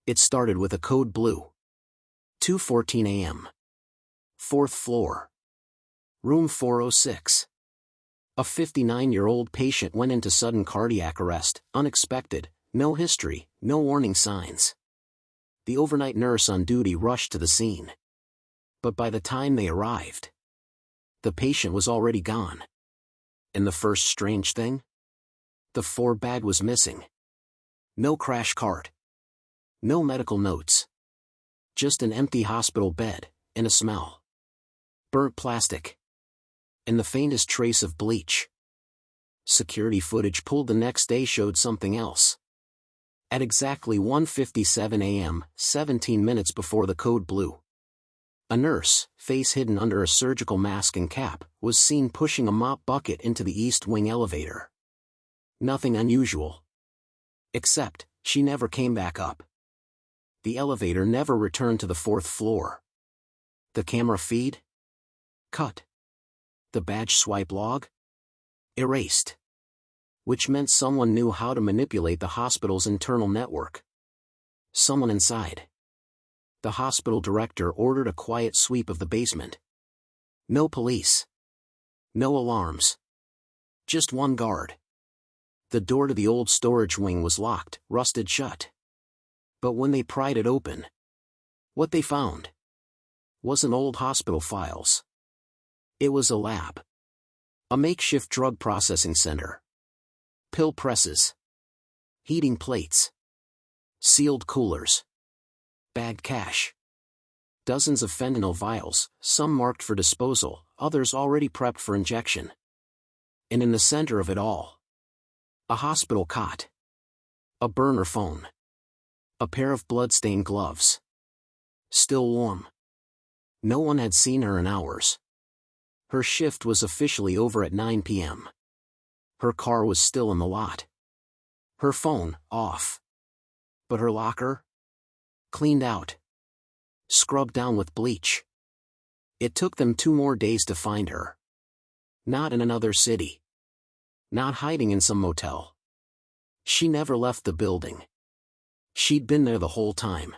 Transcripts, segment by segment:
It started with a code blue. 2:14 a.m. 4th floor. Room 406. A 59-year-old patient went into sudden cardiac arrest, unexpected, no history, no warning signs. The overnight nurse on duty rushed to the scene. But by the time they arrived, the patient was already gone. And the first strange thing? The 4 bag was missing. No crash cart. No medical notes. Just an empty hospital bed, and a smell. Burnt plastic. And the faintest trace of bleach. Security footage pulled the next day showed something else. At exactly 1:57 a.m., 17 minutes before the code blue, a nurse, face hidden under a surgical mask and cap, was seen pushing a mop bucket into the East Wing elevator. Nothing unusual. Except, she never came back up. The elevator never returned to the 4th floor. The camera feed? Cut. The badge swipe log? Erased. Which meant someone knew how to manipulate the hospital's internal network. Someone inside. The hospital director ordered a quiet sweep of the basement. No police. No alarms. Just one guard. The door to the old storage wing was locked, rusted shut. But when they pried it open, what they found wasn't old hospital files. It was a lab. A makeshift drug processing center. Pill presses. Heating plates. Sealed coolers. Bagged cash. Dozens of fentanyl vials, some marked for disposal, others already prepped for injection. And in the center of it all, a hospital cot. A burner phone. A pair of blood-stained gloves. Still warm. No one had seen her in hours. Her shift was officially over at 9 p.m. Her car was still in the lot. Her phone, off. But her locker? Cleaned out. Scrubbed down with bleach. It took them 2 more days to find her. Not in another city. Not hiding in some motel. She never left the building. She'd been there the whole time.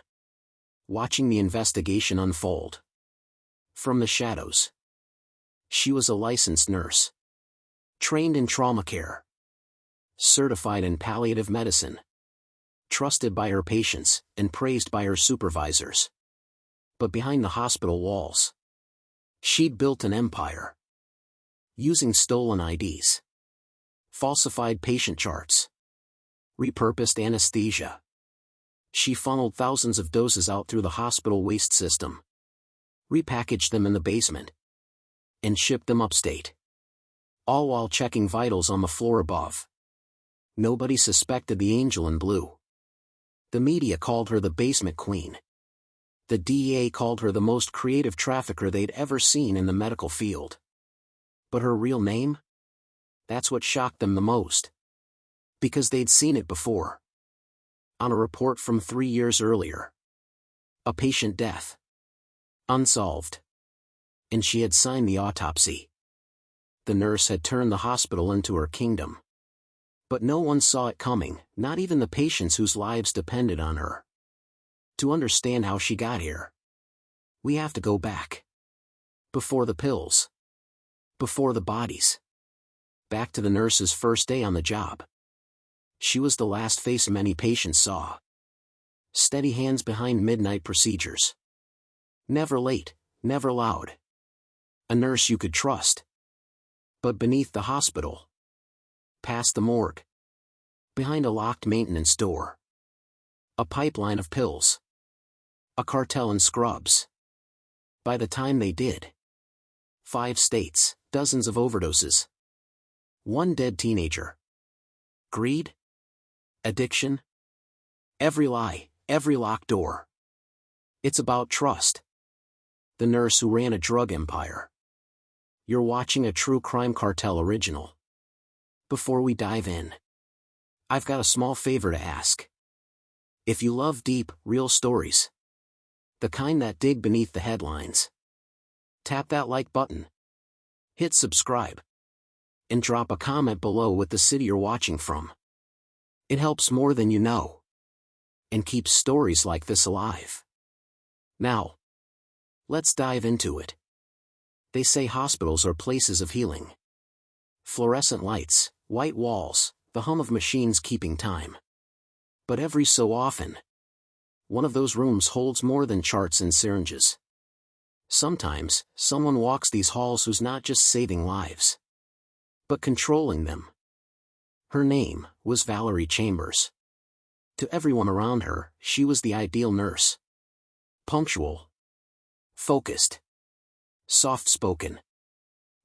Watching the investigation unfold. From the shadows. She was a licensed nurse. Trained in trauma care. Certified in palliative medicine. Trusted by her patients, and praised by her supervisors. But behind the hospital walls, she'd built an empire. Using stolen IDs. Falsified patient charts. Repurposed anesthesia. She funneled thousands of doses out through the hospital waste system. Repackaged them in the basement. And shipped them upstate. All while checking vitals on the floor above. Nobody suspected the angel in blue. The media called her the basement queen. The DEA called her the most creative trafficker they'd ever seen in the medical field. But her real name? That's what shocked them the most. Because they'd seen it before. On a report from 3 years earlier. A patient death. Unsolved. And she had signed the autopsy. The nurse had turned the hospital into her kingdom. But no one saw it coming, not even the patients whose lives depended on her. To understand how she got here, we have to go back. Before the pills. Before the bodies. Back to the nurse's first day on the job. She was the last face many patients saw. Steady hands behind midnight procedures. Never late, never loud. A nurse you could trust. But beneath the hospital. Past the morgue. Behind a locked maintenance door. A pipeline of pills. A cartel in scrubs. By the time they did. 5 states, dozens of overdoses. 1 dead teenager. Greed? Addiction? Every lie, every locked door. It's about trust. The nurse who ran a drug empire. You're watching a true crime cartel original. Before we dive in, I've got a small favor to ask. If you love deep, real stories, the kind that dig beneath the headlines, tap that like button, hit subscribe, and drop a comment below with the city you're watching from. It helps more than you know. and keeps stories like this alive. Now, let's dive into it. They say hospitals are places of healing. Fluorescent lights, white walls, the hum of machines keeping time. But every so often, one of those rooms holds more than charts and syringes. Sometimes, someone walks these halls who's not just saving lives, but controlling them. Her name was Valerie Chambers. To everyone around her, she was the ideal nurse. Punctual, focused, soft-spoken.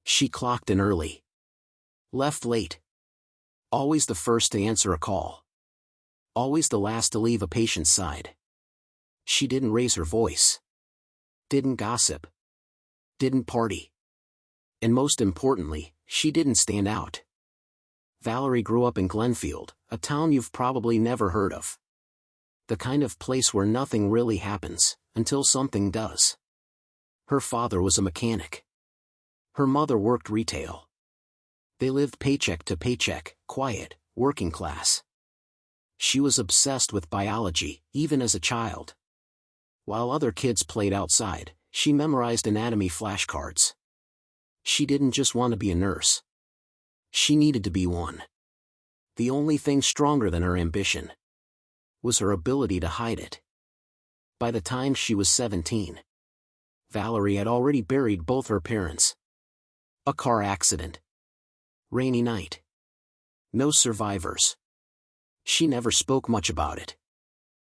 She clocked in early, left late, always the first to answer a call, always the last to leave a patient's side. She didn't raise her voice, didn't gossip, didn't party. And most importantly, she didn't stand out. Valerie grew up in Glenfield, a town you've probably never heard of. The kind of place where nothing really happens, until something does. Her father was a mechanic. Her mother worked retail. They lived paycheck to paycheck, quiet, working class. She was obsessed with biology, even as a child. While other kids played outside, she memorized anatomy flashcards. She didn't just want to be a nurse. She needed to be one. The only thing stronger than her ambition was her ability to hide it. By the time she was 17, Valerie had already buried both her parents. A car accident. Rainy night. No survivors. She never spoke much about it.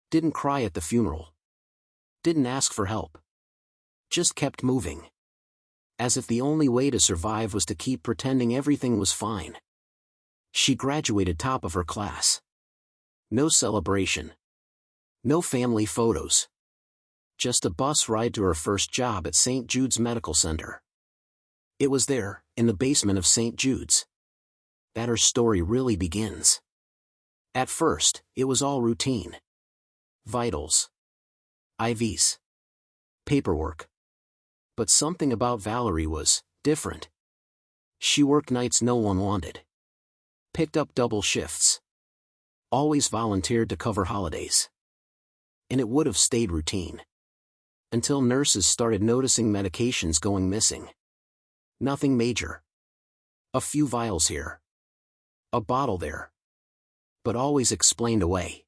Didn't cry at the funeral. Didn't ask for help. Just kept moving. As if the only way to survive was to keep pretending everything was fine. She graduated top of her class. No celebration. No family photos. Just a bus ride to her first job at St. Jude's Medical Center. It was there, in the basement of St. Jude's, that her story really begins. At first, it was all routine. Vitals. IVs. Paperwork. But something about Valerie was different. She worked nights no one wanted. Picked up double shifts. Always volunteered to cover holidays. And it would have stayed routine. Until nurses started noticing medications going missing. Nothing major. A few vials here. A bottle there. But always explained away.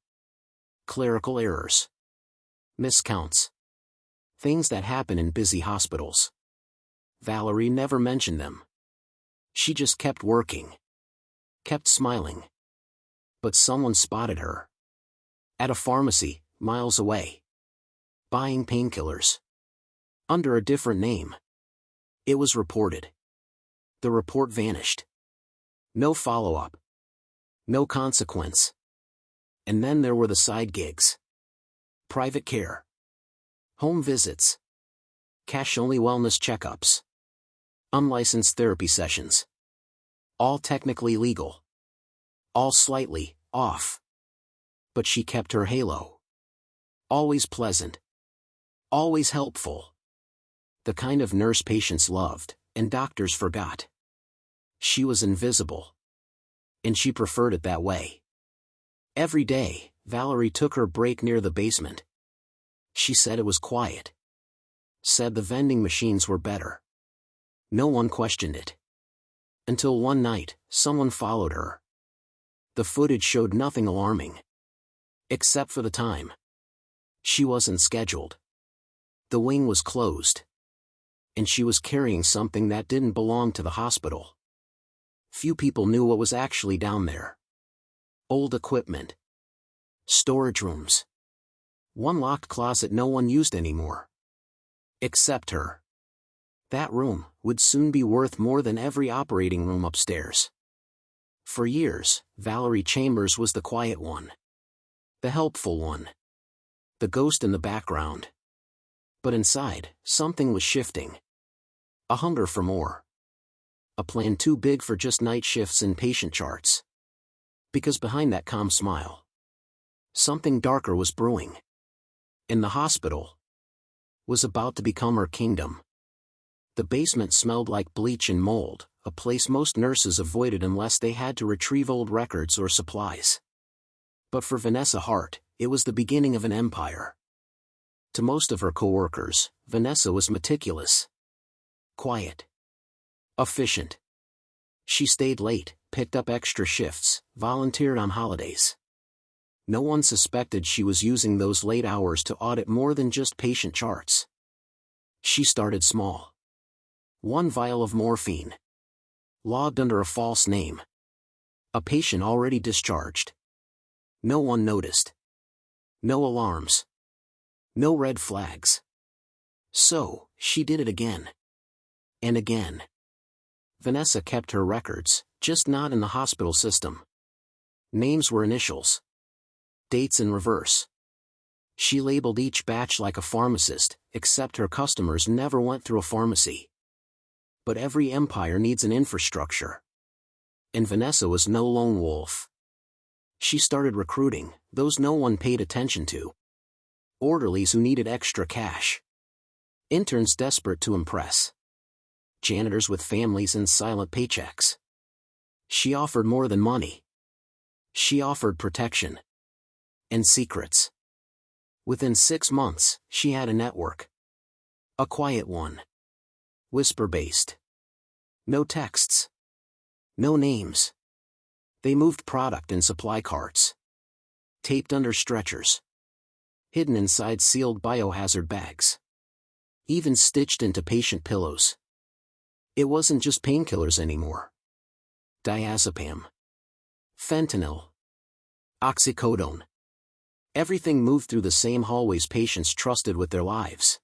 Clerical errors. Miscounts. Things that happen in busy hospitals. Valerie never mentioned them. She just kept working. Kept smiling. But someone spotted her. At a pharmacy, miles away. Buying painkillers. Under a different name. It was reported. The report vanished. No follow-up. No consequence. And then there were the side gigs. Private care. Home visits. Cash-only wellness checkups. Unlicensed therapy sessions. All technically legal. All slightly off. But she kept her halo. Always pleasant. Always helpful. The kind of nurse patients loved, and doctors forgot. She was invisible. And she preferred it that way. Every day, Valerie took her break near the basement. She said it was quiet. Said the vending machines were better. No one questioned it. Until one night, someone followed her. The footage showed nothing alarming. Except for the time. She wasn't scheduled. The wing was closed. And she was carrying something that didn't belong to the hospital. Few people knew what was actually down there. Old equipment. Storage rooms. One locked closet no one used anymore. Except her. That room would soon be worth more than every operating room upstairs. For years, Valerie Chambers was the quiet one. The helpful one. The ghost in the background. But inside, something was shifting. A hunger for more. A plan too big for just night shifts and patient charts. Because behind that calm smile, something darker was brewing. In the hospital, was about to become her kingdom. The basement smelled like bleach and mold, a place most nurses avoided unless they had to retrieve old records or supplies. But for Vanessa Hart, It was the beginning of an empire. To most of her coworkers, Vanessa was meticulous, quiet, efficient. She stayed late, picked up extra shifts, volunteered on holidays. No one suspected she was using those late hours to audit more than just patient charts. She started small. 1 vial of morphine. Logged under a false name. A patient already discharged. No one noticed. No alarms. No red flags. So, she did it again. And again. Vanessa kept her records, just not in the hospital system. Names were initials. Dates in reverse. She labeled each batch like a pharmacist, except her customers never went through a pharmacy. But every empire needs an infrastructure. And Vanessa was no lone wolf. She started recruiting those no one paid attention to. Orderlies who needed extra cash. Interns desperate to impress. Janitors with families and silent paychecks. She offered more than money. She offered protection. And secrets. Within 6 months, she had a network. A quiet one. Whisper-based. No texts. No names. They moved product in supply carts. Taped under stretchers. Hidden inside sealed biohazard bags. Even stitched into patient pillows. It wasn't just painkillers anymore. Diazepam. Fentanyl. Oxycodone. Everything moved through the same hallways patients trusted with their lives.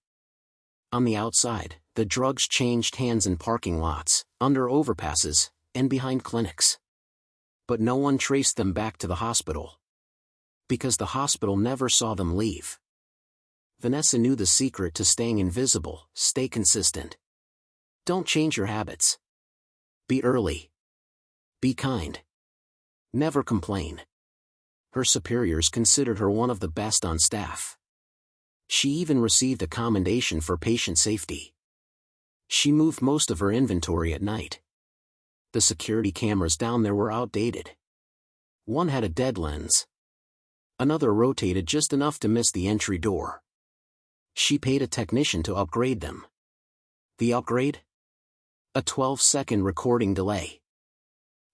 On the outside, the drugs changed hands in parking lots, under overpasses, and behind clinics. But no one traced them back to the hospital. Because the hospital never saw them leave. Vanessa knew the secret to staying invisible: stay consistent. Don't change your habits. Be early. Be kind. Never complain. Her superiors considered her one of the best on staff. She even received a commendation for patient safety. She moved most of her inventory at night. The security cameras down there were outdated. One had a dead lens. Another rotated just enough to miss the entry door. She paid a technician to upgrade them. The upgrade? A 12-second recording delay.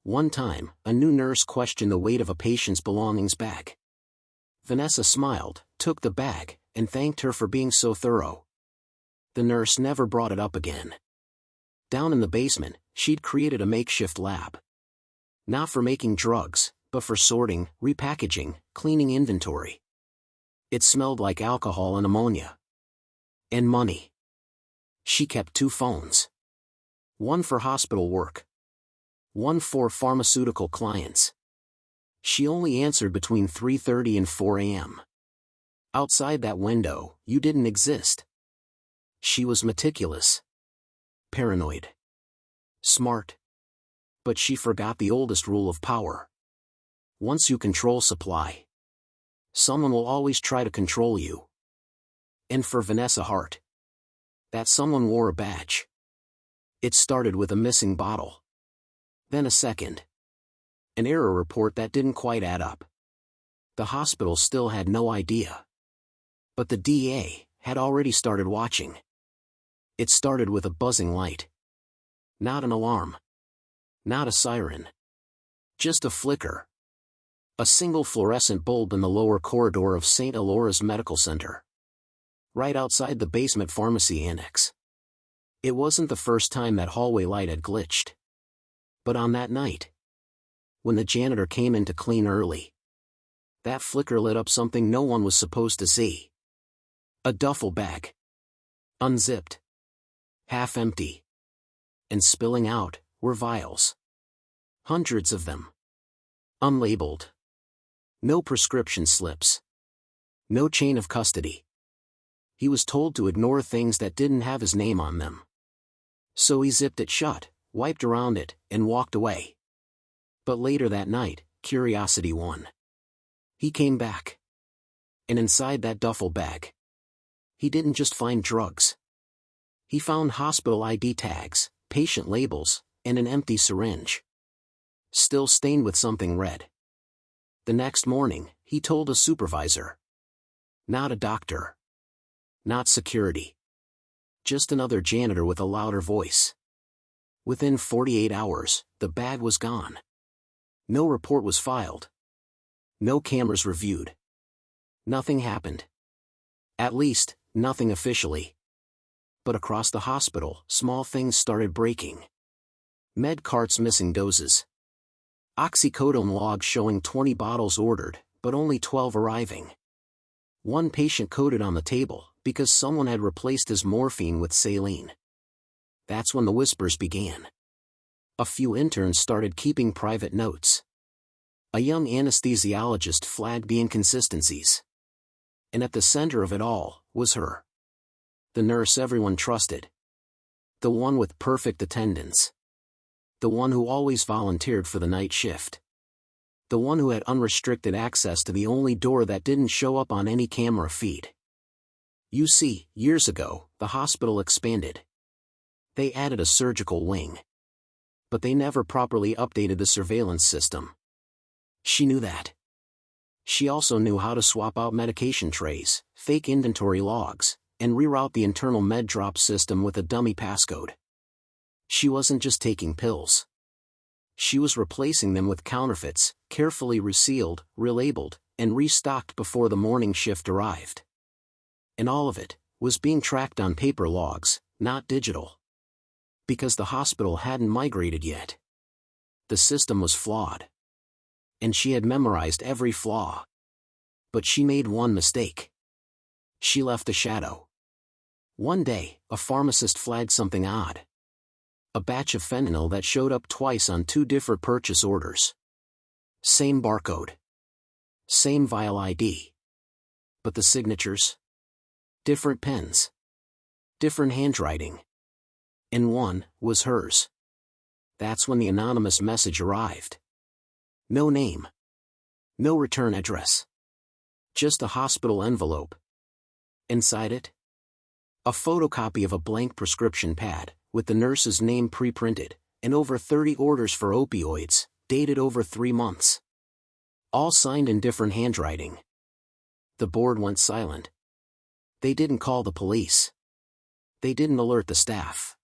One time, a new nurse questioned the weight of a patient's belongings bag. Vanessa smiled, took the bag, and thanked her for being so thorough. The nurse never brought it up again. Down in the basement, she'd created a makeshift lab. Not for making drugs, but for sorting, repackaging, cleaning inventory. It smelled like alcohol and ammonia. And money. She kept 2 phones. One for hospital work. One for pharmaceutical clients. She only answered between 3:30 and 4 a.m. Outside that window, you didn't exist. She was meticulous. Paranoid. Smart. But she forgot the oldest rule of power. Once you control supply, someone will always try to control you. And for Vanessa Hart, that someone wore a badge. It started with a missing bottle. Then a second. An error report that didn't quite add up. The hospital still had no idea. But the DA had already started watching. It started with a buzzing light. Not an alarm. Not a siren. Just a flicker. A single fluorescent bulb in the lower corridor of St. Alora's Medical Center. Right outside the basement pharmacy annex. It wasn't the first time that hallway light had glitched. But on that night, when the janitor came in to clean early, that flicker lit up something no one was supposed to see. A duffel bag. Unzipped. Half empty. And spilling out were vials. Hundreds of them. Unlabeled. No prescription slips. No chain of custody. He was told to ignore things that didn't have his name on them. So he zipped it shut, wiped around it, and walked away. But later that night, curiosity won. He came back. And inside that duffel bag, he didn't just find drugs. He found hospital ID tags, patient labels, and an empty syringe. Still stained with something red. The next morning, he told a supervisor. Not a doctor. Not security. Just another janitor with a louder voice. Within 48 hours, the bag was gone. No report was filed. No cameras reviewed. Nothing happened. At least, nothing officially. But across the hospital, small things started breaking. Med carts missing doses. Oxycodone logs showing 20 bottles ordered, but only 12 arriving. One patient coded on the table, because someone had replaced his morphine with saline. That's when the whispers began. A few interns started keeping private notes. A young anesthesiologist flagged the inconsistencies. And at the center of it all, was her. The nurse everyone trusted. The one with perfect attendance. The one who always volunteered for the night shift. The one who had unrestricted access to the only door that didn't show up on any camera feed. You see, years ago, the hospital expanded. They added a surgical wing. But they never properly updated the surveillance system. She knew that. She also knew how to swap out medication trays, fake inventory logs, and reroute the internal med drop system with a dummy passcode. She wasn't just taking pills. She was replacing them with counterfeits, carefully resealed, relabeled, and restocked before the morning shift arrived. And all of it was being tracked on paper logs, not digital. Because the hospital hadn't migrated yet. The system was flawed. And she had memorized every flaw. But she made one mistake. She left a shadow. One day, a pharmacist flagged something odd. A batch of fentanyl that showed up twice on 2 different purchase orders. Same barcode. Same vial ID. But the signatures? Different pens. Different handwriting. And one was hers. That's when the anonymous message arrived. No name. No return address. Just a hospital envelope. Inside it? A photocopy of a blank prescription pad, with the nurse's name pre-printed, and over 30 orders for opioids, dated over 3 months. All signed in different handwriting. The board went silent. They didn't call the police. They didn't alert the staff.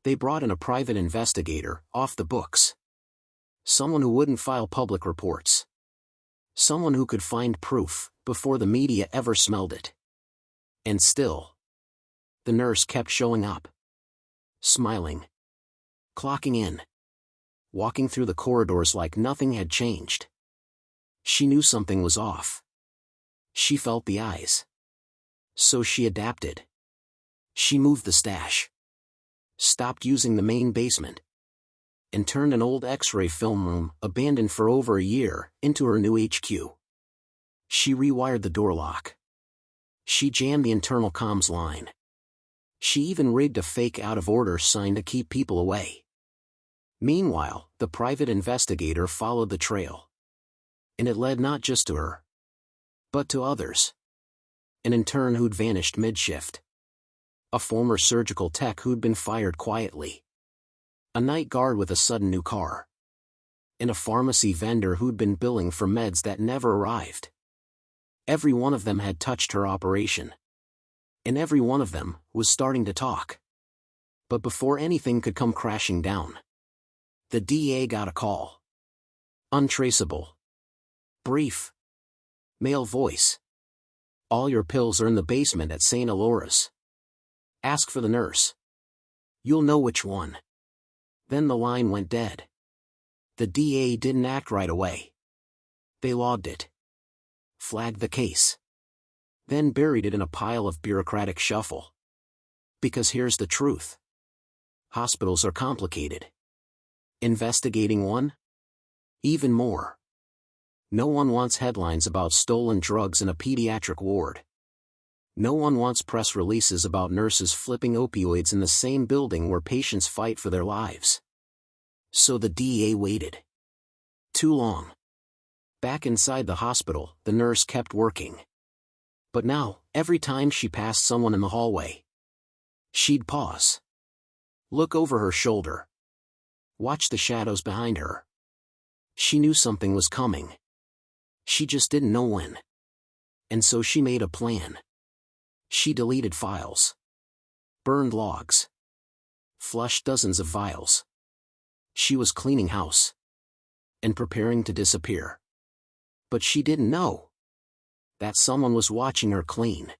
They brought in a private investigator, off the books. Someone who wouldn't file public reports. Someone who could find proof, before the media ever smelled it. And still, the nurse kept showing up. Smiling. Clocking in. Walking through the corridors like nothing had changed. She knew something was off. She felt the eyes. So she adapted. She moved the stash. Stopped using the main basement. And turned an old X-ray film room, abandoned for over a year, into her new HQ. She rewired the door lock. She jammed the internal comms line. She even rigged a fake out-of-order sign to keep people away. Meanwhile, the private investigator followed the trail. And it led not just to her, but to others. An intern who'd vanished mid-shift. A former surgical tech who'd been fired quietly. A night guard with a sudden new car. And a pharmacy vendor who'd been billing for meds that never arrived. Every one of them had touched her operation. And every one of them was starting to talk. But before anything could come crashing down, the DA got a call. Untraceable. Brief. Male voice. All your pills are in the basement at St. Alora's. Ask for the nurse. You'll know which one. Then the line went dead. The DA didn't act right away. They logged it. Flagged the case. Then buried it in a pile of bureaucratic shuffle. Because here's the truth. Hospitals are complicated. Investigating one? Even more. No one wants headlines about stolen drugs in a pediatric ward. No one wants press releases about nurses flipping opioids in the same building where patients fight for their lives. So the DA waited. Too long. Back inside the hospital, the nurse kept working. But now, every time she passed someone in the hallway, she'd pause. Look over her shoulder. Watch the shadows behind her. She knew something was coming. She just didn't know when. And so she made a plan. She deleted files, burned logs, flushed dozens of vials. She was cleaning house and preparing to disappear. But she didn't know that someone was watching her clean.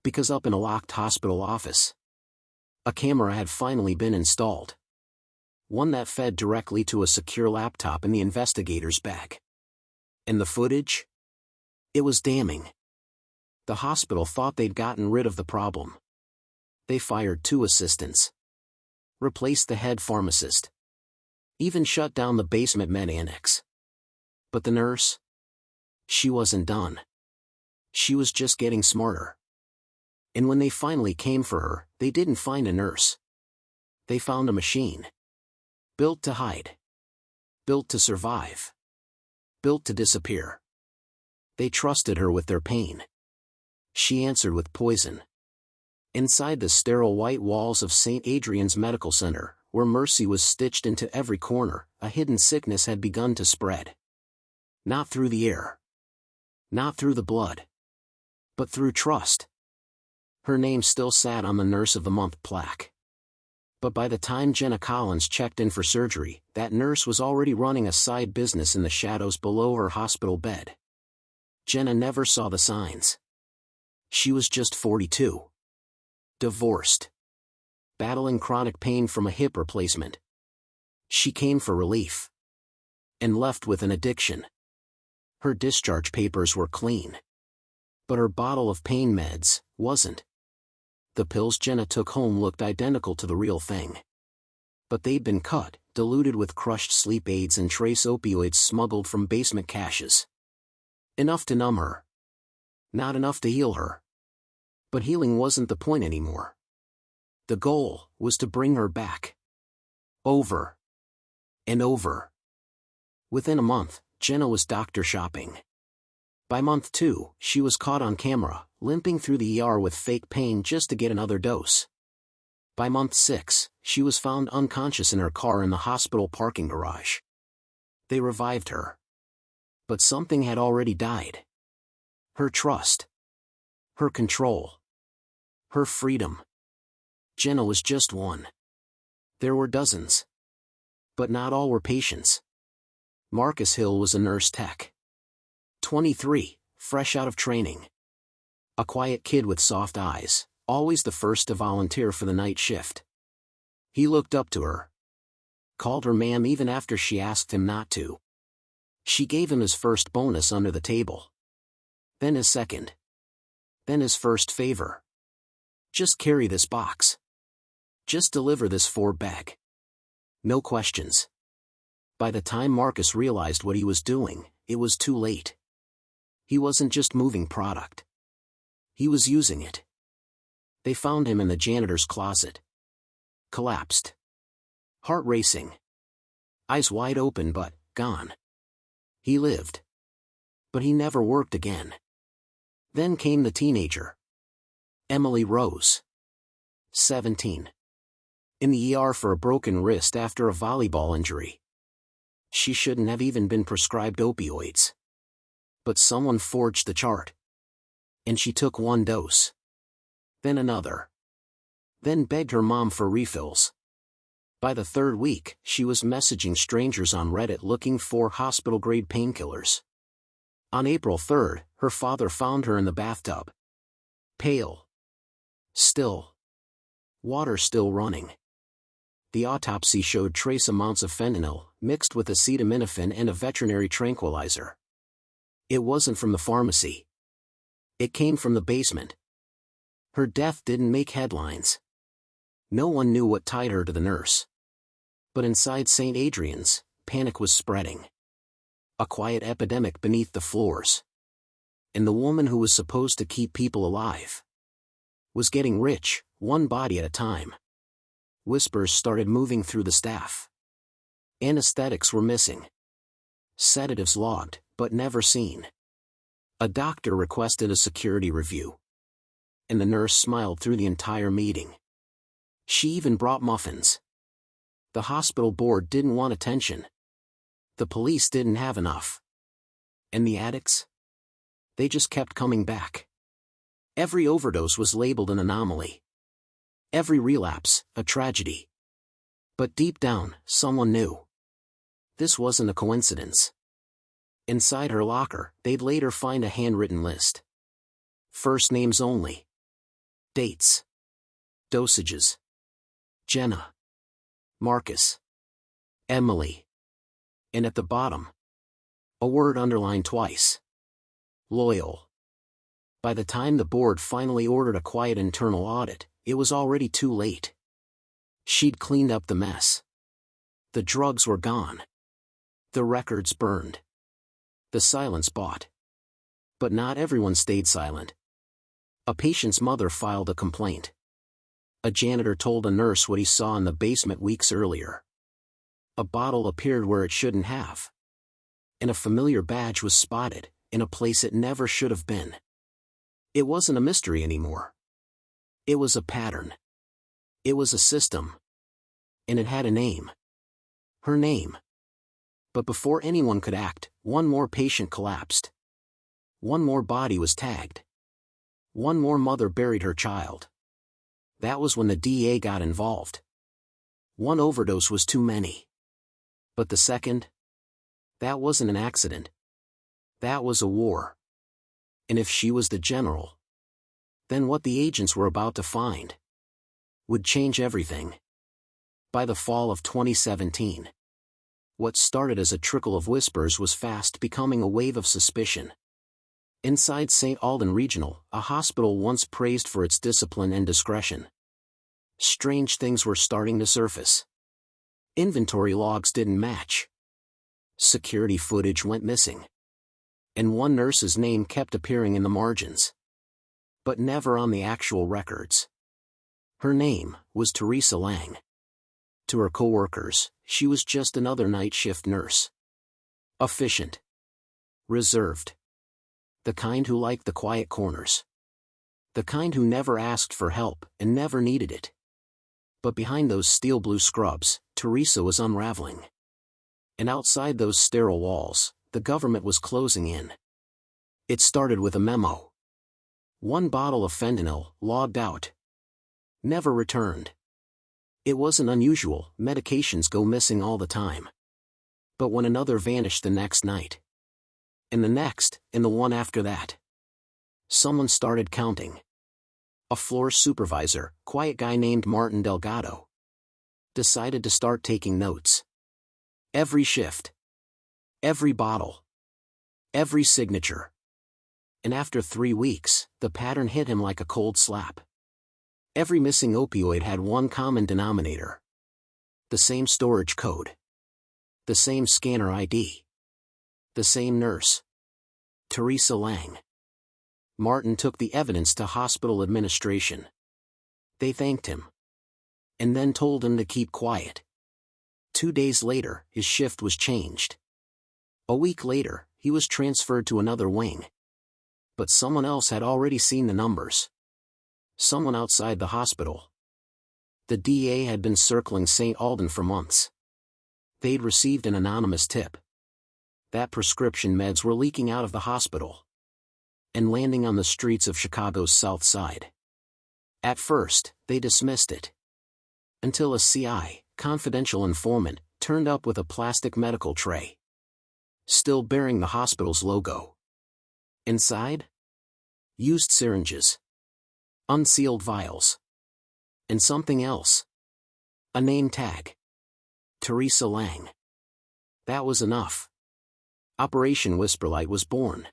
Because up in a locked hospital office, a camera had finally been installed. One that fed directly to a secure laptop in the investigator's bag. And the footage? It was damning. The hospital thought they'd gotten rid of the problem. They fired 2 assistants, replaced the head pharmacist, even shut down the basement med annex. But the nurse? She wasn't done. She was just getting smarter. And when they finally came for her, they didn't find a nurse. They found a machine. Built to hide. Built to survive. Built to disappear. They trusted her with their pain. She answered with poison. Inside the sterile white walls of St. Adrian's Medical Center, where mercy was stitched into every corner, a hidden sickness had begun to spread. Not through the air. Not through the blood. But through trust. Her name still sat on the Nurse of the Month plaque. But by the time Jenna Collins checked in for surgery, that nurse was already running a side business in the shadows below her hospital bed. Jenna never saw the signs. She was just 42. Divorced. Battling chronic pain from a hip replacement. She came for relief. And left with an addiction. Her discharge papers were clean. But her bottle of pain meds wasn't. The pills Jenna took home looked identical to the real thing. But they'd been cut, diluted with crushed sleep aids and trace opioids smuggled from basement caches. Enough to numb her. Not enough to heal her. But healing wasn't the point anymore. The goal was to bring her back. Over. And over. Within a month, Jenna was doctor shopping. By month 2, she was caught on camera, limping through the ER with fake pain just to get another dose. By month 6, she was found unconscious in her car in the hospital parking garage. They revived her. But something had already died. Her trust. Her control. Her freedom. Jenna was just one. There were dozens. But not all were patients. Marcus Hill was a nurse tech. 23, fresh out of training. A quiet kid with soft eyes, always the first to volunteer for the night shift. He looked up to her. Called her ma'am even after she asked him not to. She gave him his first bonus under the table. Then his second. Then his first favor. Just carry this box. Just deliver this 4-bag. No questions. By the time Marcus realized what he was doing, it was too late. He wasn't just moving product. He was using it. They found him in the janitor's closet. Collapsed. Heart racing. Eyes wide open but gone. He lived. But he never worked again. Then came the teenager. Emily Rose. 17. In the ER for a broken wrist after a volleyball injury. She shouldn't have even been prescribed opioids. But someone forged the chart. And she took 1 dose. Then another. Then begged her mom for refills. By the 3rd week, she was messaging strangers on Reddit looking for hospital-grade painkillers. On April 3rd, her father found her in the bathtub. Pale. Still. Water still running. The autopsy showed trace amounts of fentanyl, mixed with acetaminophen and a veterinary tranquilizer. It wasn't from the pharmacy. It came from the basement. Her death didn't make headlines. No one knew what tied her to the nurse. But inside St. Adrian's, panic was spreading. A quiet epidemic beneath the floors. And the woman who was supposed to keep people alive was getting rich, one body at a time. Whispers started moving through the staff. Anesthetics were missing. Sedatives logged, but never seen. A doctor requested a security review. And the nurse smiled through the entire meeting. She even brought muffins. The hospital board didn't want attention. The police didn't have enough. And the addicts? They just kept coming back. Every overdose was labeled an anomaly. Every relapse, a tragedy. But deep down, someone knew. This wasn't a coincidence. Inside her locker, they'd later find a handwritten list. First names only. Dates. Dosages. Jenna. Marcus. Emily. And at the bottom, a word underlined twice. Loyal. By the time the board finally ordered a quiet internal audit, it was already too late. She'd cleaned up the mess. The drugs were gone. The records burned. The silence bought. But not everyone stayed silent. A patient's mother filed a complaint. A janitor told a nurse what he saw in the basement weeks earlier. A bottle appeared where it shouldn't have. And a familiar badge was spotted, in a place it never should have been. It wasn't a mystery anymore. It was a pattern. It was a system. And it had a name. Her name. But before anyone could act, one more patient collapsed. One more body was tagged. One more mother buried her child. That was when the DA got involved. One overdose was too many. But the second? That wasn't an accident. That was a war. And if she was the general, then what the agents were about to find would change everything. By the fall of 2017, what started as a trickle of whispers was fast becoming a wave of suspicion. Inside St. Aldan Regional, a hospital once praised for its discipline and discretion, strange things were starting to surface. Inventory logs didn't match. Security footage went missing. And one nurse's name kept appearing in the margins. But never on the actual records. Her name was Teresa Lang. To her coworkers, she was just another night shift nurse. Efficient. Reserved. The kind who liked the quiet corners. The kind who never asked for help and never needed it. But behind those steel blue scrubs, Teresa was unraveling. And outside those sterile walls, the government was closing in. It started with a memo. One bottle of fentanyl, logged out. Never returned. It wasn't unusual, medications go missing all the time. But when another vanished the next night, and the next, and the one after that, someone started counting. A floor supervisor, quiet guy named Martin Delgado, decided to start taking notes. Every shift. Every bottle. Every signature. And after 3 weeks, the pattern hit him like a cold slap. Every missing opioid had one common denominator. The same storage code. The same scanner ID. The same nurse. Teresa Lang. Martin took the evidence to hospital administration. They thanked him. And then told him to keep quiet. 2 days later, his shift was changed. A week later, he was transferred to another wing. But someone else had already seen the numbers. Someone outside the hospital. The DA had been circling St. Aldan for months. They'd received an anonymous tip that prescription meds were leaking out of the hospital and landing on the streets of Chicago's South Side. At first, they dismissed it. Until a CI, confidential informant, turned up with a plastic medical tray, still bearing the hospital's logo. Inside? Used syringes. Unsealed vials. And something else. A name tag. Teresa Lang. That was enough. Operation Whisperlight was born.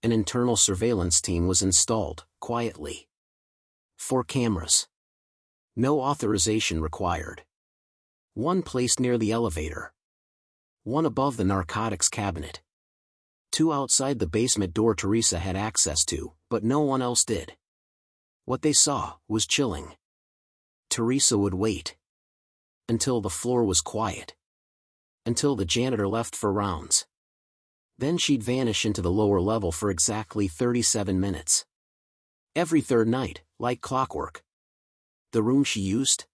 An internal surveillance team was installed, quietly. 4 cameras. No authorization required. One placed near the elevator. One above the narcotics cabinet. 2 outside the basement door Teresa had access to, but no one else did. What they saw was chilling. Teresa would wait. Until the floor was quiet. Until the janitor left for rounds. Then she'd vanish into the lower level for exactly 37 minutes. Every third night, like clockwork. The room she used?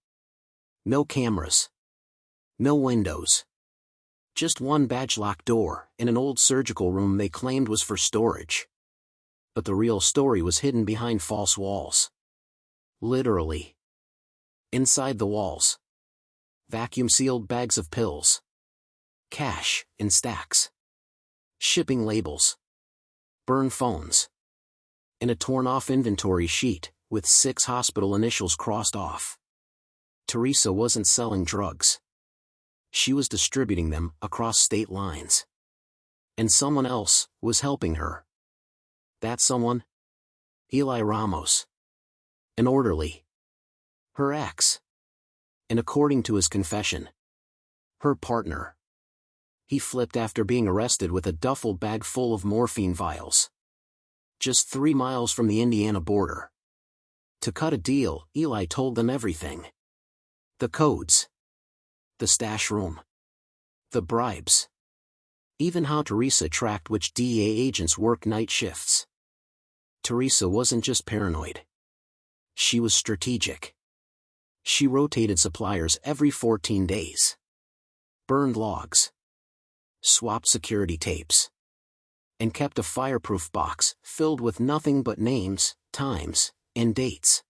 No cameras. No windows. Just one badge-locked door, in an old surgical room they claimed was for storage. But the real story was hidden behind false walls. Literally. Inside the walls. Vacuum-sealed bags of pills. Cash, in stacks. Shipping labels. Burned phones. And a torn-off inventory sheet, with 6 hospital initials crossed off. Teresa wasn't selling drugs. She was distributing them across state lines. And someone else was helping her. That someone? Eli Ramos. An orderly. Her ex. And according to his confession, her partner. He flipped after being arrested with a duffel bag full of morphine vials. Just 3 miles from the Indiana border. To cut a deal, Eli told them everything. The codes. The stash room. The bribes. Even how Teresa tracked which DEA agents worked night shifts. Teresa wasn't just paranoid. She was strategic. She rotated suppliers every 14 days. Burned logs. Swapped security tapes. And kept a fireproof box filled with nothing but names, times, and dates.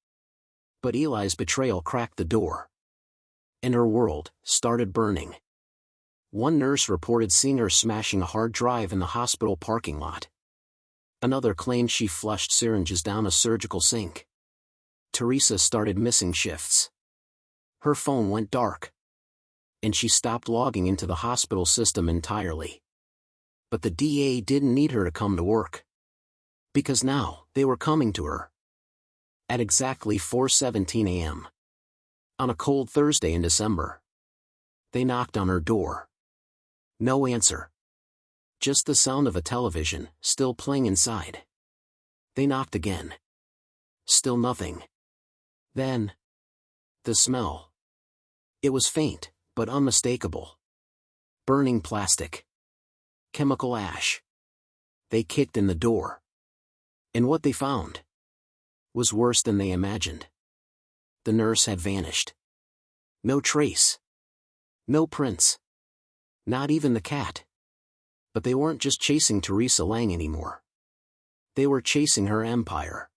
But Eli's betrayal cracked the door. And her world started burning. One nurse reported seeing her smashing a hard drive in the hospital parking lot. Another claimed she flushed syringes down a surgical sink. Teresa started missing shifts. Her phone went dark. And she stopped logging into the hospital system entirely. But the DA didn't need her to come to work. Because now, they were coming to her. At exactly 4:17 a.m. On a cold Thursday in December. They knocked on her door. No answer. Just the sound of a television, still playing inside. They knocked again. Still nothing. Then. The smell. It was faint, but unmistakable. Burning plastic. Chemical ash. They kicked in the door. And what they found was worse than they imagined. The nurse had vanished. No trace. No prints. Not even the cat. But they weren't just chasing Teresa Lang anymore. They were chasing her empire.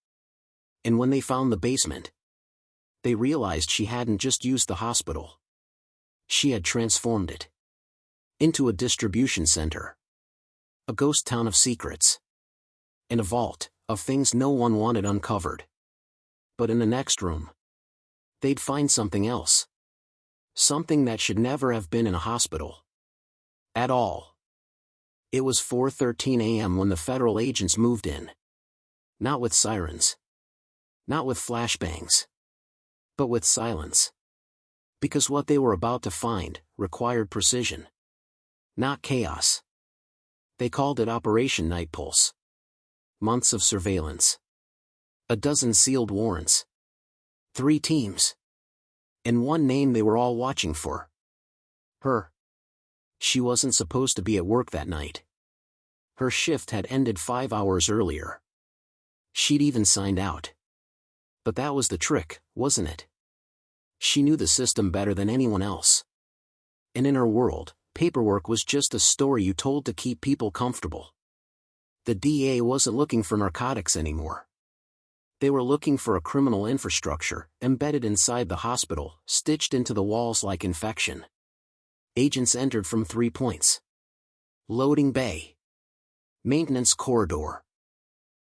And when they found the basement, they realized she hadn't just used the hospital. She had transformed it into a distribution center. A ghost town of secrets. And a vault of things no one wanted uncovered. But in the next room, they'd find something else. Something that should never have been in a hospital. At all. It was 4:13 a.m. when the federal agents moved in. Not with sirens. Not with flashbangs. But with silence. Because what they were about to find required precision. Not chaos. They called it Operation Night Pulse. Months of surveillance. A dozen sealed warrants. 3 teams. And one name they were all watching for. Her. She wasn't supposed to be at work that night. Her shift had ended 5 hours earlier. She'd even signed out. But that was the trick, wasn't it? She knew the system better than anyone else. And in her world, paperwork was just a story you told to keep people comfortable. The DA wasn't looking for narcotics anymore. They were looking for a criminal infrastructure, embedded inside the hospital, stitched into the walls like infection. Agents entered from 3 points. Loading bay. Maintenance corridor.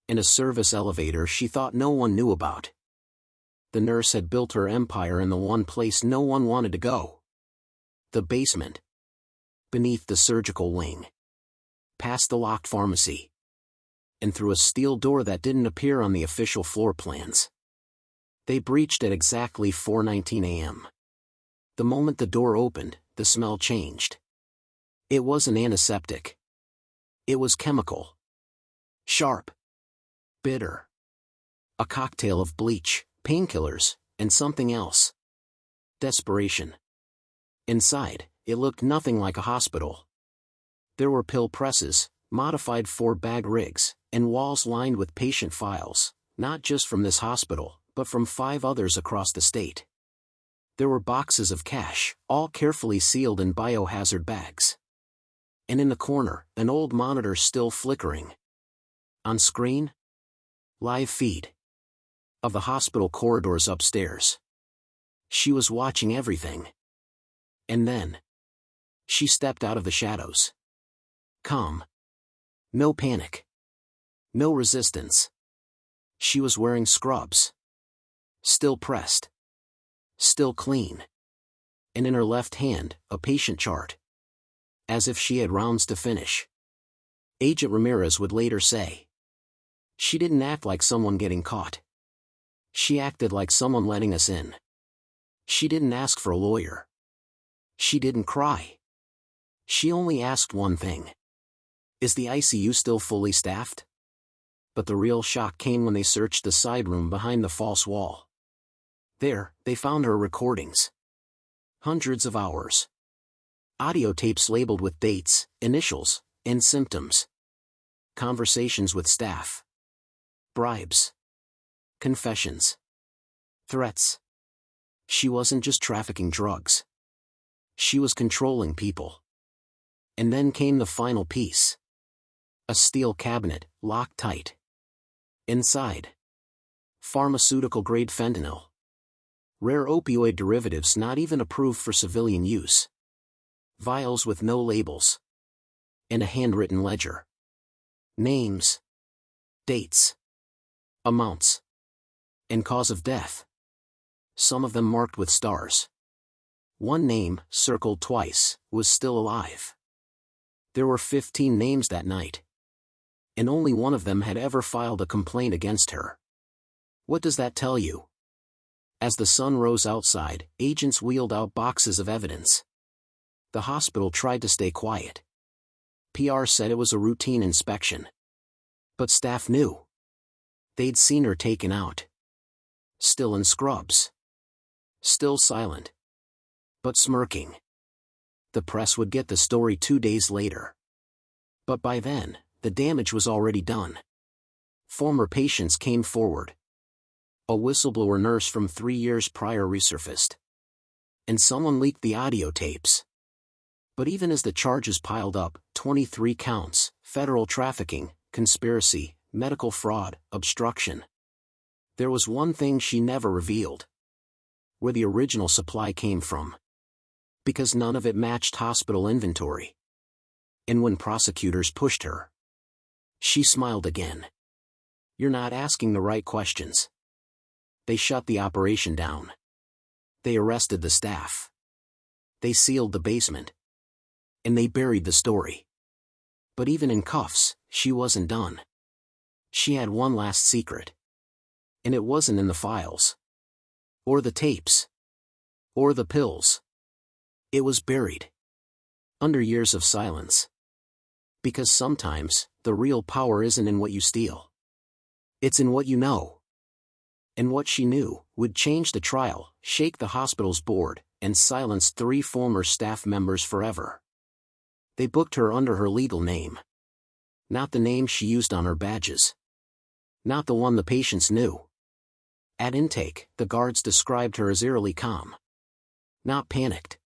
And a service elevator she thought no one knew about. The nurse had built her empire in the one place no one wanted to go. The basement. Beneath the surgical wing. Past the locked pharmacy. And through a steel door that didn't appear on the official floor plans. They breached at exactly 4:19 a.m. The moment the door opened, the smell changed. It wasn't antiseptic. It was chemical. Sharp. Bitter. A cocktail of bleach, painkillers, and something else. Desperation. Inside, it looked nothing like a hospital. There were pill presses, modified 4-bag rigs, and walls lined with patient files, not just from this hospital, but from 5 others across the state. There were boxes of cash, all carefully sealed in biohazard bags. And in the corner, an old monitor still flickering. On screen? Live feed. Of the hospital corridors upstairs. She was watching everything. And then she stepped out of the shadows. Calm. No panic. No resistance. She was wearing scrubs. Still pressed. Still clean. And in her left hand, a patient chart. As if she had rounds to finish. Agent Ramirez would later say. She didn't act like someone getting caught. She acted like someone letting us in. She didn't ask for a lawyer. She didn't cry. She only asked one thing. Is the ICU still fully staffed? But the real shock came when they searched the side room behind the false wall. There, they found her recordings. Hundreds of hours. Audio tapes labeled with dates, initials, and symptoms. Conversations with staff. Bribes. Confessions. Threats. She wasn't just trafficking drugs. She was controlling people. And then came the final piece. A steel cabinet, locked tight. Inside. Pharmaceutical-grade fentanyl. Rare opioid derivatives not even approved for civilian use. Vials with no labels. And a handwritten ledger. Names. Dates. Amounts. And cause of death. Some of them marked with stars. One name, circled twice, was still alive. There were 15 names that night. And only one of them had ever filed a complaint against her. What does that tell you? As the sun rose outside, agents wheeled out boxes of evidence. The hospital tried to stay quiet. PR said it was a routine inspection. But staff knew. They'd seen her taken out. Still in scrubs. Still silent. But smirking. The press would get the story 2 days later. But by then, the damage was already done. Former patients came forward. A whistleblower nurse from 3 years prior resurfaced. And someone leaked the audio tapes. But even as the charges piled up, 23 counts, federal trafficking, conspiracy, medical fraud, obstruction. There was one thing she never revealed. Where the original supply came from. Because none of it matched hospital inventory. And when prosecutors pushed her, she smiled again. You're not asking the right questions. They shut the operation down. They arrested the staff. They sealed the basement. And they buried the story. But even in cuffs, she wasn't done. She had one last secret. And it wasn't in the files. Or the tapes. Or the pills. It was buried. Under years of silence. Because sometimes, the real power isn't in what you steal. It's in what you know. And what she knew would change the trial, shake the hospital's board, and silence 3 former staff members forever. They booked her under her legal name. Not the name she used on her badges. Not the one the patients knew. At intake, the guards described her as eerily calm. Not panicked.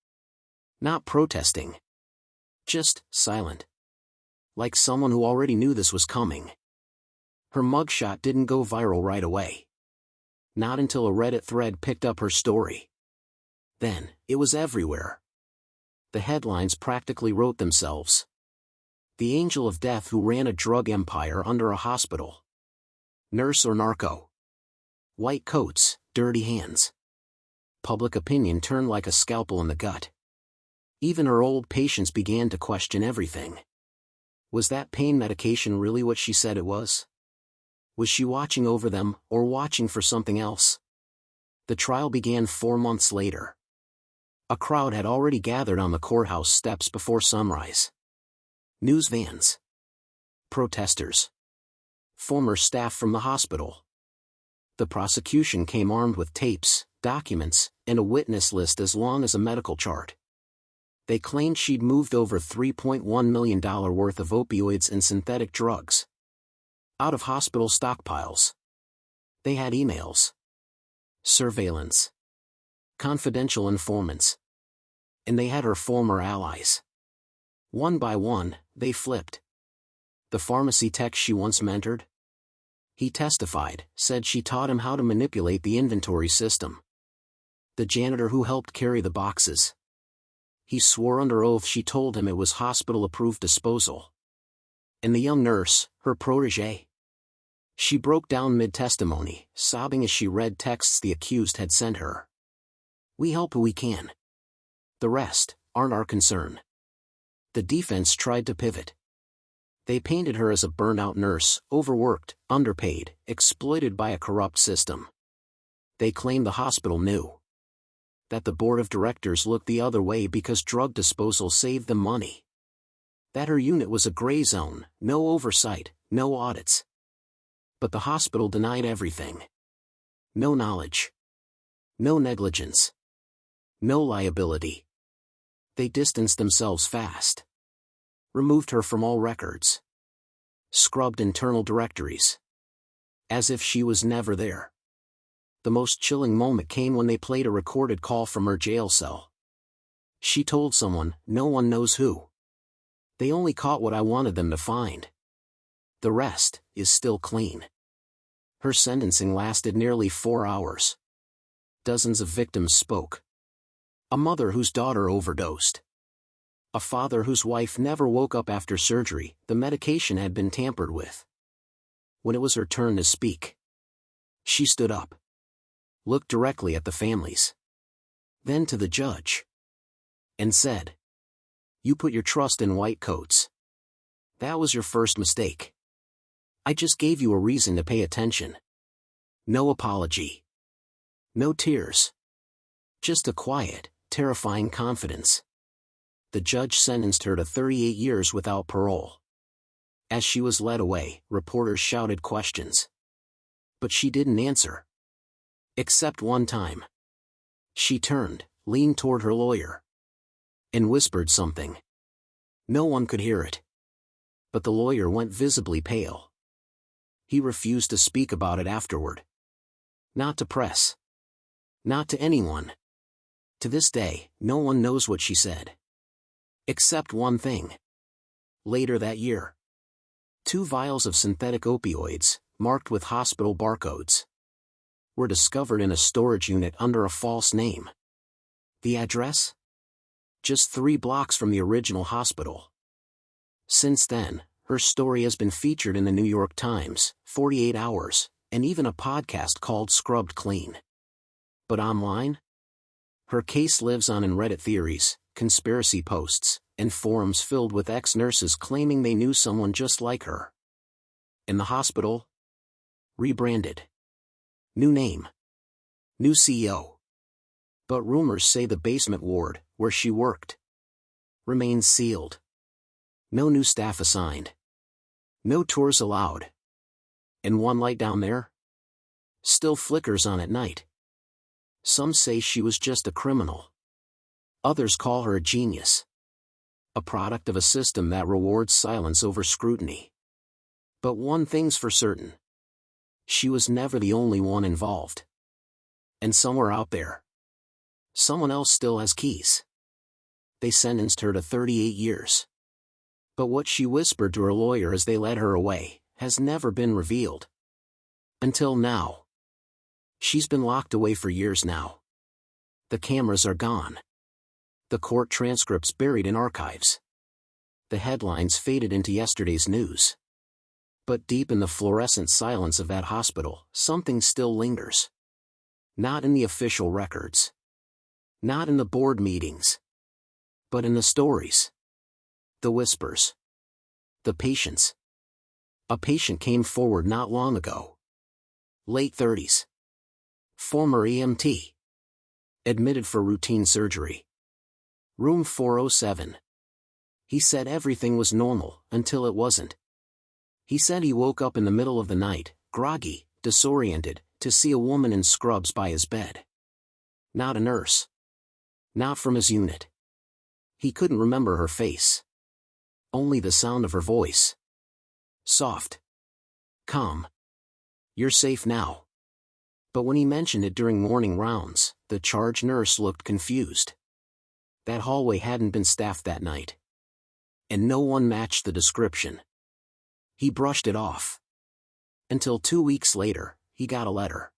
Not protesting. Just silent. Like someone who already knew this was coming. Her mugshot didn't go viral right away. Not until a Reddit thread picked up her story. Then, it was everywhere. The headlines practically wrote themselves. The angel of death who ran a drug empire under a hospital. Nurse or narco. White coats, dirty hands. Public opinion turned like a scalpel in the gut. Even her old patients began to question everything. Was that pain medication really what she said it was? Was she watching over them, or watching for something else? The trial began 4 months later. A crowd had already gathered on the courthouse steps before sunrise. News vans. Protesters. Former staff from the hospital. The prosecution came armed with tapes, documents, and a witness list as long as a medical chart. They claimed she'd moved over $3.1 million worth of opioids and synthetic drugs. Out of hospital stockpiles. They had emails. Surveillance. Confidential informants. And they had her former allies. One by one, they flipped. The pharmacy tech she once mentored? He testified, said she taught him how to manipulate the inventory system. The janitor who helped carry the boxes. He swore under oath she told him it was hospital-approved disposal. And the young nurse, her protégé? She broke down mid-testimony, sobbing as she read texts the accused had sent her. We help who we can. The rest aren't our concern. The defense tried to pivot. They painted her as a burned-out nurse, overworked, underpaid, exploited by a corrupt system. They claimed the hospital knew. That the board of directors looked the other way because drug disposal saved them money. That her unit was a gray zone, no oversight, no audits. But the hospital denied everything. No knowledge. No negligence. No liability. They distanced themselves fast. Removed her from all records. Scrubbed internal directories. As if she was never there. The most chilling moment came when they played a recorded call from her jail cell. She told someone, no one knows who. They only caught what I wanted them to find. The rest is still clean. Her sentencing lasted nearly 4 hours. Dozens of victims spoke. A mother whose daughter overdosed. A father whose wife never woke up after surgery, the medication had been tampered with. When it was her turn to speak, she stood up. Looked directly at the families. Then to the judge. And said, "You put your trust in white coats. That was your first mistake. I just gave you a reason to pay attention. No apology. No tears. Just a quiet, terrifying confidence." The judge sentenced her to 38 years without parole. As she was led away, reporters shouted questions. But she didn't answer. Except one time. She turned, leaned toward her lawyer. And whispered something. No one could hear it. But the lawyer went visibly pale. He refused to speak about it afterward. Not to press. Not to anyone. To this day, no one knows what she said. Except one thing. Later that year, 2 vials of synthetic opioids, marked with hospital barcodes, were discovered in a storage unit under a false name. The address? Just 3 blocks from the original hospital. Since then, her story has been featured in the New York Times, 48 Hours, and even a podcast called Scrubbed Clean. But online? Her case lives on in Reddit theories, conspiracy posts, and forums filled with ex-nurses claiming they knew someone just like her. In the hospital? Rebranded. New name. New CEO. But rumors say the basement ward, where she worked, remains sealed. No new staff assigned. No tours allowed. And one light down there? Still flickers on at night. Some say she was just a criminal. Others call her a genius. A product of a system that rewards silence over scrutiny. But one thing's for certain. She was never the only one involved. And somewhere out there, someone else still has keys. They sentenced her to 38 years. But what she whispered to her lawyer as they led her away has never been revealed. Until now. She's been locked away for years now. The cameras are gone. The court transcripts buried in archives. The headlines faded into yesterday's news. But deep in the fluorescent silence of that hospital, something still lingers. Not in the official records. Not in the board meetings. But in the stories. The whispers. The patients. A patient came forward not long ago. Late 30s. Former EMT. Admitted for routine surgery. Room 407. He said everything was normal, until it wasn't. He said he woke up in the middle of the night, groggy, disoriented, to see a woman in scrubs by his bed. Not a nurse. Not from his unit. He couldn't remember her face. Only the sound of her voice. Soft. Calm. "You're safe now." But when he mentioned it during morning rounds, the charge nurse looked confused. That hallway hadn't been staffed that night. And no one matched the description. He brushed it off. Until 2 weeks later, he got a letter.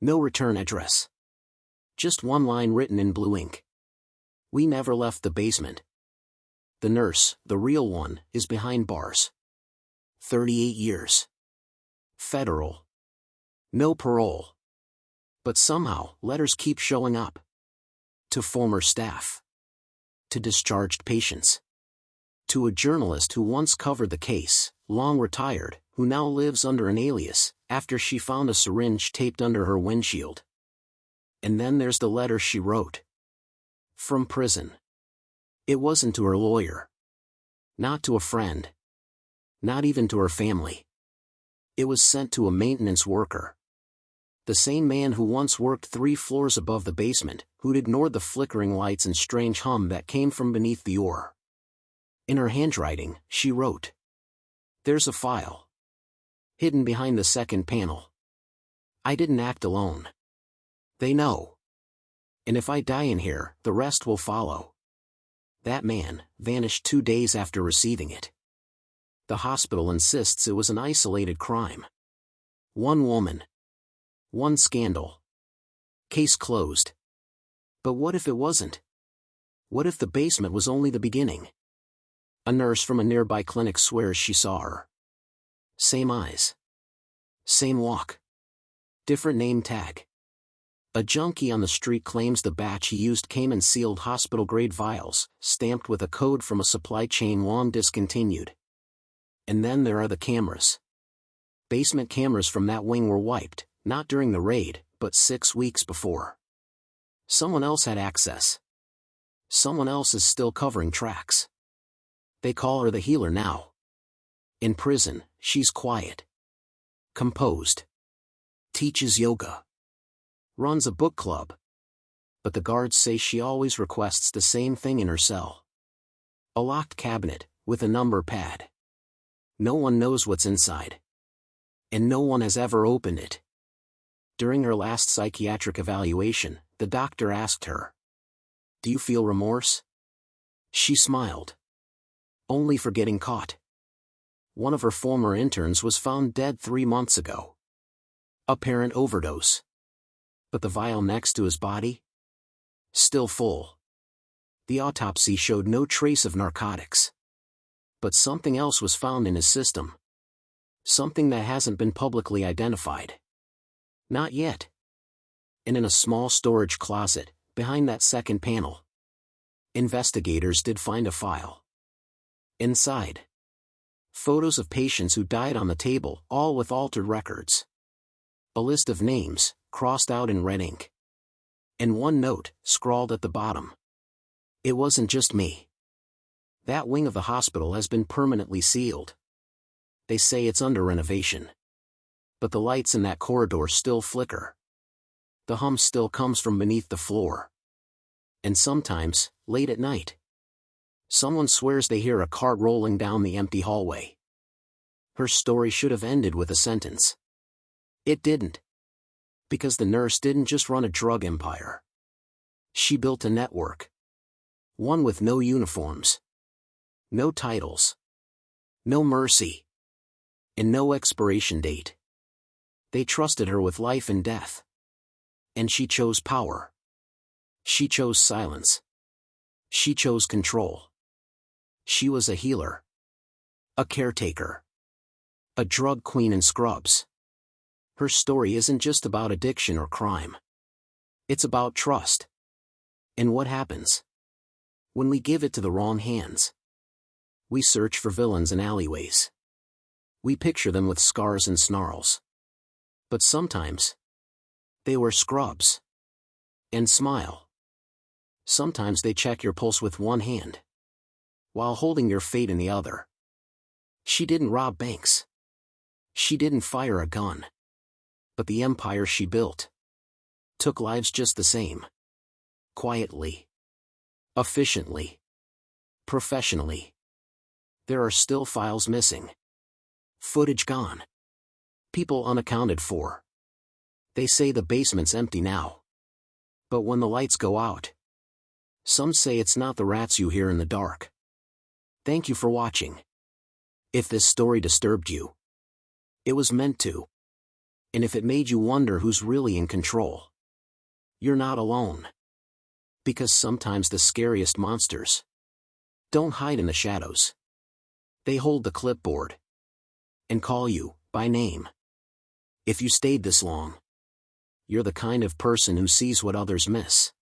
No return address. Just one line written in blue ink. We never left the basement. The nurse, the real one, is behind bars. 38 years. Federal. No parole. But somehow, letters keep showing up. To former staff. To discharged patients. To a journalist who once covered the case, long retired, who now lives under an alias, after she found a syringe taped under her windshield. And then there's the letter she wrote. From prison. It wasn't to her lawyer. Not to a friend. Not even to her family. It was sent to a maintenance worker. The same man who once worked 3 floors above the basement, who'd ignored the flickering lights and strange hum that came from beneath the ore. In her handwriting, she wrote. There's a file. Hidden behind the second panel. I didn't act alone. They know. And if I die in here, the rest will follow. That man vanished 2 days after receiving it. The hospital insists it was an isolated crime. One woman. One scandal. Case closed. But what if it wasn't? What if the basement was only the beginning? A nurse from a nearby clinic swears she saw her. Same eyes. Same walk. Different name tag. A junkie on the street claims the batch he used came in sealed hospital-grade vials, stamped with a code from a supply chain long discontinued. And then there are the cameras. Basement cameras from that wing were wiped, not during the raid, but 6 weeks before. Someone else had access. Someone else is still covering tracks. They call her the healer now. In prison, she's quiet. Composed. Teaches yoga. Runs a book club. But the guards say she always requests the same thing in her cell. A locked cabinet, with a number pad. No one knows what's inside. And no one has ever opened it. During her last psychiatric evaluation, the doctor asked her, "Do you feel remorse?" She smiled. Only for getting caught. One of her former interns was found dead 3 months ago. Apparent overdose. But the vial next to his body? Still full. The autopsy showed no trace of narcotics. But something else was found in his system. Something that hasn't been publicly identified. Not yet. And in a small storage closet, behind that second panel, investigators did find a file. Inside, photos of patients who died on the table, all with altered records. A list of names, crossed out in red ink. And one note, scrawled at the bottom. It wasn't just me. That wing of the hospital has been permanently sealed. They say it's under renovation. But the lights in that corridor still flicker. The hum still comes from beneath the floor. And sometimes, late at night, someone swears they hear a cart rolling down the empty hallway. Her story should have ended with a sentence. It didn't. Because the nurse didn't just run a drug empire. She built a network. One with no uniforms. No titles. No mercy. And no expiration date. They trusted her with life and death. And she chose power. She chose silence. She chose control. She was a healer. A caretaker. A drug queen in scrubs. Her story isn't just about addiction or crime. It's about trust. And what happens when we give it to the wrong hands? We search for villains in alleyways. We picture them with scars and snarls. But sometimes, they wear scrubs. And smile. Sometimes they check your pulse with one hand, while holding your fate in the other. She didn't rob banks. She didn't fire a gun. But the empire she built took lives just the same. Quietly. Efficiently. Professionally. There are still files missing. Footage gone. People unaccounted for. They say the basement's empty now. But when the lights go out, some say it's not the rats you hear in the dark, Thank you for watching. If this story disturbed you, it was meant to. And if it made you wonder who's really in control, you're not alone. Because sometimes the scariest monsters don't hide in the shadows. They hold the clipboard and call you by name. If you stayed this long, you're the kind of person who sees what others miss.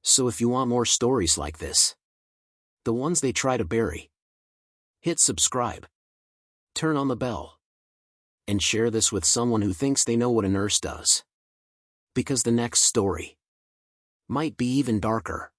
So if you want more stories like this, the ones they try to bury, hit subscribe, turn on the bell, and share this with someone who thinks they know what a nurse does. Because the next story might be even darker.